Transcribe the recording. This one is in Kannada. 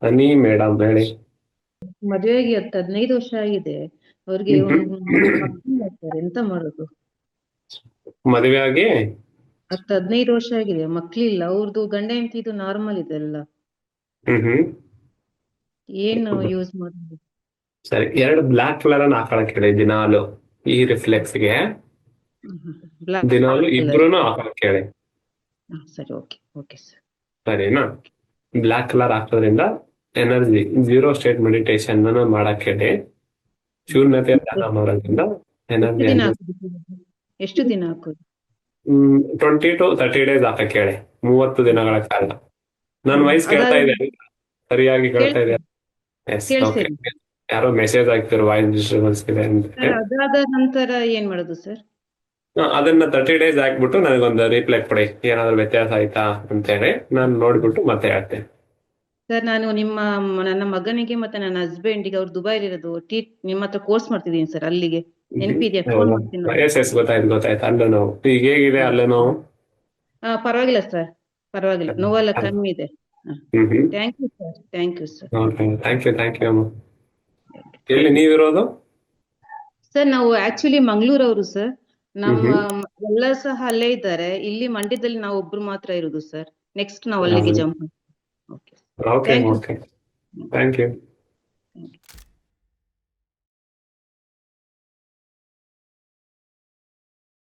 ಹನಿ ಮೇಡಮ್ ಹೇಳಿ. ಮದುವೆಯಾಗಿ 15 ವರ್ಷ ಆಗಿದೆ. ಅವ್ರಿಗೆ ಹ್ಮ್ ಹ್ಮ್. ಒಂದು ಮಕ್ಕಳು ಆಗ್ತಾರೆ, ಎಂತ ಮಾಡೋದು? ಮದುವೆ ಆಗಿ 15 ವರ್ಷ ಆಗಿದೆ, ಮಕ್ಳಿಲ್ಲ. ಅವ್ರದ್ದು ಗಂಡ ಹೆಂಡತಿದು ನಾರ್ಮಲ್ ಇದೆ ಎಲ್ಲ. ಹ್ಮ್. ಏನು ಯೂಸ್ ಮಾಡೋದು? ಸರಿ, ಎರಡು ಬ್ಲಾಕ್ ಕಲರ್ ಅನ್ನ ಹಾಕೊಳಕ್ ಹೇಳಿ ದಿನಾಲು. ಈ ರಿಫ್ಲೆಕ್ಸ್ಗೆ ಬ್ಲಾಕ್ ದಿನಾಲು ಕಲರ್. ಇಬ್ರುನು ಹಾಕೊಳಕ್ ಹೇಳಿ. ಸರಿ, ಓಕೆ ಓಕೆ ಸರ್. ಸರಿನಾ? ಬ್ಲಾಕ್ ಕಲರ್ ಹಾಕೋದ್ರಿಂದ ಎನರ್ಜಿ ಜೀರೋ ಸ್ಟೇಟ್ ಮೆಡಿಟೇಷನ್ ಮಾಡಕ್ ಹೇಳಿ. ಶೂನ್ಯತೆ ಧ್ಯಾನ ಮಾಡೋದ್ರಿಂದ ಎಷ್ಟು ಎನರ್ಜಿ ದಿನ ಅಂದ್ರೆ ಹಾಕೋದು? ಎಷ್ಟು ದಿನ ಹಾಕೋದು? 20 to 30 days ಹಾಕಕ್ ಹೇಳಿ. 30 ದಿನಗಳ ಕಾಲ. ನನ್ನ ವಯಸ್ಸು ಕೇಳ್ತಾ ಅದಾದ ಇದೆ? ಸರಿಯಾಗಿ ಕೇಳ್ತಾ ಇದೆ? ಕೇಳ್ಸಿ ಎಸ್, ಓಕೆ. ಕೇಳ್ಸಿರಿ ಯಾರೋ ಮೆಸೇಜ್ ಹಾಕ್ತಿರೋ ವಾಯ್ಸ್ ಡಿಸ್ಟರ್ಬೆನ್ಸ್ ಇದೆ ಅಂದ್ರೆ ಸರ್. ಅದಾದ ನಂತರ ಏನ್ ಮಾಡೋದು ಸರ್? ಅದನ್ನ 30 days ಹಾಕ್ಬಿಟ್ಟು ನನಗೊಂದು ರಿಪ್ಲೈ ಕೊಡಿ, ಏನಾದ್ರು ವ್ಯತ್ಯಾಸ ಆಯ್ತಾ ಅಂತೇಳಿ. ನಾನು ನೋಡ್ಬಿಟ್ಟು ಮತ್ತೆ ಹೇಳ್ತೇನೆ. ಸರ್, ನಾನು ನನ್ನ ಮಗನಿಗೆ ಮತ್ತೆ ನನ್ನ ಹಸ್ಬೆಂಡಿಗೆ, ಅವ್ರು ದುಬೈಲಿರೋದು, ನಿಮ್ಮ ಹತ್ರ ಕೋರ್ಸ್ ಮಾಡ್ತಿದ್ದೀನಿ ಸರ್. ಅಲ್ಲಿಗೆ ನೆನಪಿದ್ಯಾ? ಫೋನ್ ಮಾಡ್ತೀನಿ ನಾನು. ಎಸ್ ಎಸ್, ಗೊತ್ತಾಯ್ತು. ಅಲ್ಲೂ ನೋವು ಈಗ ಹೇಗಿದೆ? ಅಲ್ಲೂ ನೋವು? ಪರವಾಗಿಲ್ಲ ಸರ್, ಪರವಾಗಿಲ್ಲ. ನೋವೆಲ್ಲ ಕಮ್ಮಿ ಇದೆ. ಹ್ಮ್. Thank you sir, thank you sir. Thank you ಅಮ್ಮ. ಎಲ್ಲಿ ನೀವಿರೋದು? ಸರ್, ನಾವು ಆಕ್ಚುಲಿ ಮಂಗಳೂರವರು ಸರ್. ನಮ್ಮ ಹ್ಮ್. ಎಲ್ಲ ಸಹ ಅಲ್ಲೇ ಇದ್ದಾರೆ. ಇಲ್ಲಿ ಮಂಡ್ಯದಲ್ಲಿ ನಾವು ಒಬ್ರು ಮಾತ್ರ ಇರುದು ಸರ್. ನೆಕ್ಸ್ಟ್ ನಾವು ಅಲ್ಲಿಗೆ jump. Okay, okay thank you. Okay. Thank you.